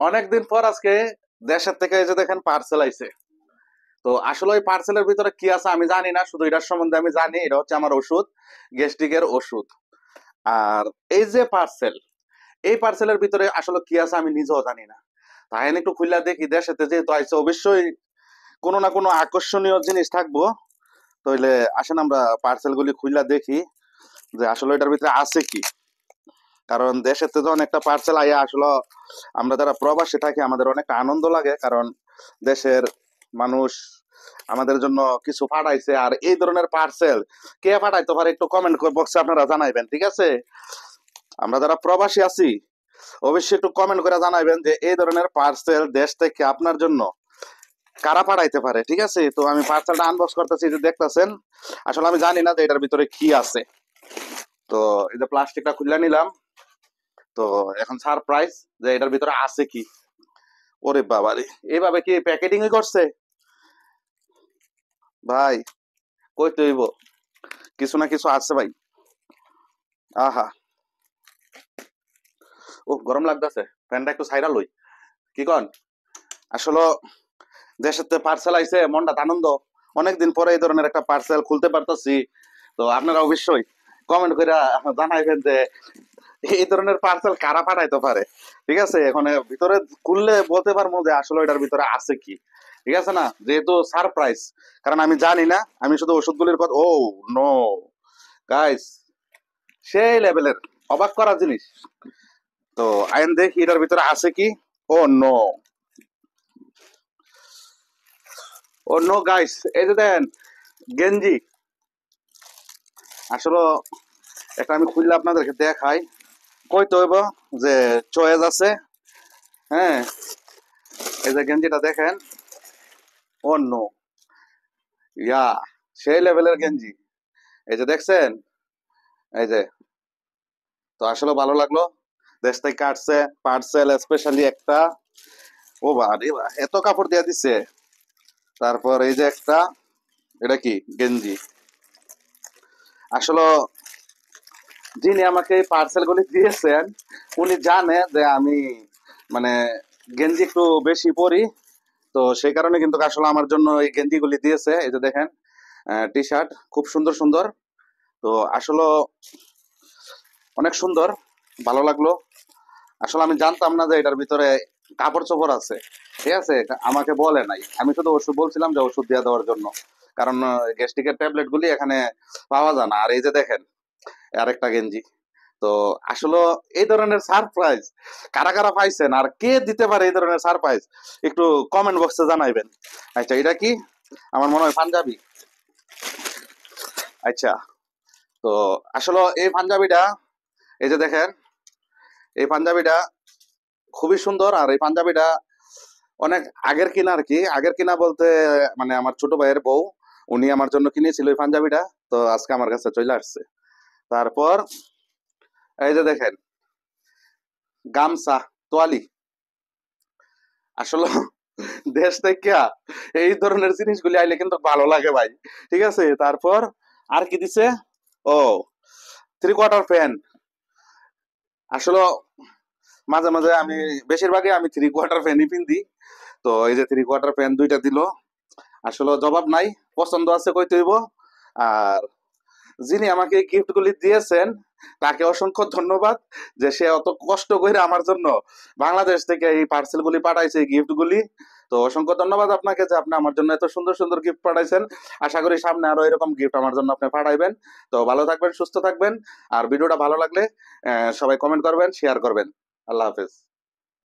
অনেকদিন পর আজকে দেশের থেকে এই যে দেখেন পার্সেল আইছে। তো আসলে ওই পার্সেলের ভিতরে কি আছে আমি জানি না, শুধু এটার সম্বন্ধে আমি জানি এটা হচ্ছে আমার ওষুধ, গ্যাস্ট্রিকের ওষুধ। আর এই যে পার্সেল, এই পার্সেলের ভিতরে আসলে কি আছে আমি নিজেও জানি না। তাই আমি একটু খুললা দেখি, দেশেতে যেহেতু আইছে অবশ্যই কোনো না কোনো আকর্ষণীয় জিনিস থাকবো। তাইলে আসেন আমরা পার্সেল গুলি খুললা দেখি যে আসলে এটার ভিতরে আছে কি। কারণ দেশের থেকে যখন একটা পার্সেল আইয়া আসলে আমরা যারা প্রবাসে থাকি আমাদের অনেক আনন্দ লাগে, কারণ দেশের মানুষ আমাদের জন্য কিছু পাঠাইছে। আর এই ধরনের পার্সেল কে পাঠাইতে পারে একটু কমেন্ট বক্সে আপনারা জানাইবেন, ঠিক আছে? আমরা যারা প্রবাসী আছি অবশ্যই একটু কমেন্ট করে জানাইবেন যে এই ধরনের পার্সেল দেশ থেকে আপনার জন্য কারা পাঠাইতে পারে, ঠিক আছে? তো আমি পার্সেলটা আনবক্স করতেছি, যে দেখতেছেন আসলে আমি জানি না যে এটার ভিতরে কি আছে। তো এই যে প্লাস্টিকটা খুলে নিলাম। তো এখন সারপ্রাইজ যে এটার ভিতরে আছে কি। ওরে বাবা রে, এইভাবে কি প্যাকেটিং করছে ভাই? কই তৈব, কিছু না কিছু আছে ভাই। আহা, ও গরম লাগতেছে, ফ্যানটা একটু সাইরা লই। কি কন? আসলে দেশের পার্সেল আইছে, মনটা আনন্দ। অনেকদিন পরে এই ধরনের একটা পার্সেল খুলতে পারতেছি। তো আপনারা অবশ্যই কমেন্ট করে জানাইবেন যে এই ধরনের পার্সেল কারা পাঠাইতে পারে, ঠিক আছে? এখন ভিতরে খুললে বলতে পারবো যে আসলে এটার ভিতরে আছে কি, ঠিক আছে না? যেহেতু সারপ্রাইজ, কারণ আমি জানি না, আমি শুধু ওষুধগুলির কথা। ও নো গাইস, সেই লেভেলের অবাক করা জিনিস। তো আইন দেখি এটার ভিতরে আছে কি। ও নো, ও নো গাইস, এই যে দেন গেঞ্জি। আসলে একটা আমি খুললে আপনাদেরকে দেখাই, কইতে হইব যে চয়েস আছে। হ্যাঁ, এই যে গেঞ্জিটা দেখেন। ও নো, ইয়া, সেই লেভেলের গেঞ্জি। এই যে দেখছেন, এই যে। তো আসলে ভালো লাগলো, দেশ থেকে কাটছে পার্সেল স্পেশালি একটা। ও বাড়ি এত কাপড় দিয়া দিছে। তারপর এই যে একটা, এটা কি গেঞ্জি। আসলে যিনি আমাকে এই পার্সেল গুলি দিয়েছেন উনি জানে যে আমি মানে গেঞ্জি একটু বেশি পরি। তো সেই কারণে কিন্তু আসলে আমার জন্য এই গেঞ্জি গুলি দিয়েছে। এই যে দেখেন, টি শার্ট খুব সুন্দর সুন্দর। তো আসলে অনেক সুন্দর, ভালো লাগলো। আসলে আমি জানতাম না যে এটার ভিতরে কাপড় চোপড় আছে, ঠিক আছে? আমাকে বলে নাই, আমি শুধু ওষুধ বলছিলাম যে ওষুধ দিয়ে দেওয়ার জন্য। কারণ গ্যাস্ট্রিকের ট্যাবলেট গুলি এখানে পাওয়া যায় না। আর এই যে দেখেন আরেকটা গেঞ্জি। তো আসলে এই ধরনের সারপ্রাইজ কারা কারা পাইছেন আর কে দিতে পারে এই ধরনের সারপ্রাইজ একটু কমেন্ট বক্সে জানাইবেন। আচ্ছা, এটা কি? আমার মনে হয় পাঞ্জাবি। আচ্ছা, তো আসলে এই পাঞ্জাবিটা, এই যে দেখেন, এই পাঞ্জাবিটা খুবই সুন্দর। আর এই পাঞ্জাবিটা অনেক আগের কিনা আর কি, আগের কিনা বলতে মানে আমার ছোট ভাইয়ের বউ উনি আমার জন্য কিনেছিল এই পাঞ্জাবিটা। তো আজকে আমার কাছে চলে আসছে। তারপর এই যে দেখেন গামছা, তোয়ালি। আসলে দেশ থেকে এই ধরনের জিনিসগুলি আইলে কিন্তু ভালো লাগে ভাই, ঠিক আছে? তারপর আর কি দিছে? ও, থ্রি কোয়ার্টার প্যান্ট। আসলে মাঝে মাঝে আমি, বেশিরভাগই আমি থ্রি কোয়ার্টার প্যান্টই পিন্দি। তো এই যে থ্রি কোয়ার্টার প্যান্ট দুইটা দিল, আসলে জবাব নাই, পছন্দ আছে কইতে হইব। আর যিনি আমাকে এই গিফট গুলি দিয়েছেন তাকে অসংখ্য ধন্যবাদ, যে সে অত কষ্ট করে আমার জন্য বাংলাদেশ থেকে এই পার্সেল গুলি পাঠাইছে, এই গিফট গুলি। তো অসংখ্য ধন্যবাদ আপনাকে যে আপনি আমার জন্য এত সুন্দর সুন্দর গিফট পাঠাইছেন। আশা করি সামনে আরো এরকম গিফট আমার জন্য আপনি পাঠাইবেন। তো ভালো থাকবেন, সুস্থ থাকবেন। আর ভিডিওটা ভালো লাগলে সবাই কমেন্ট করবেন, শেয়ার করবেন। আল্লাহ হাফেজ।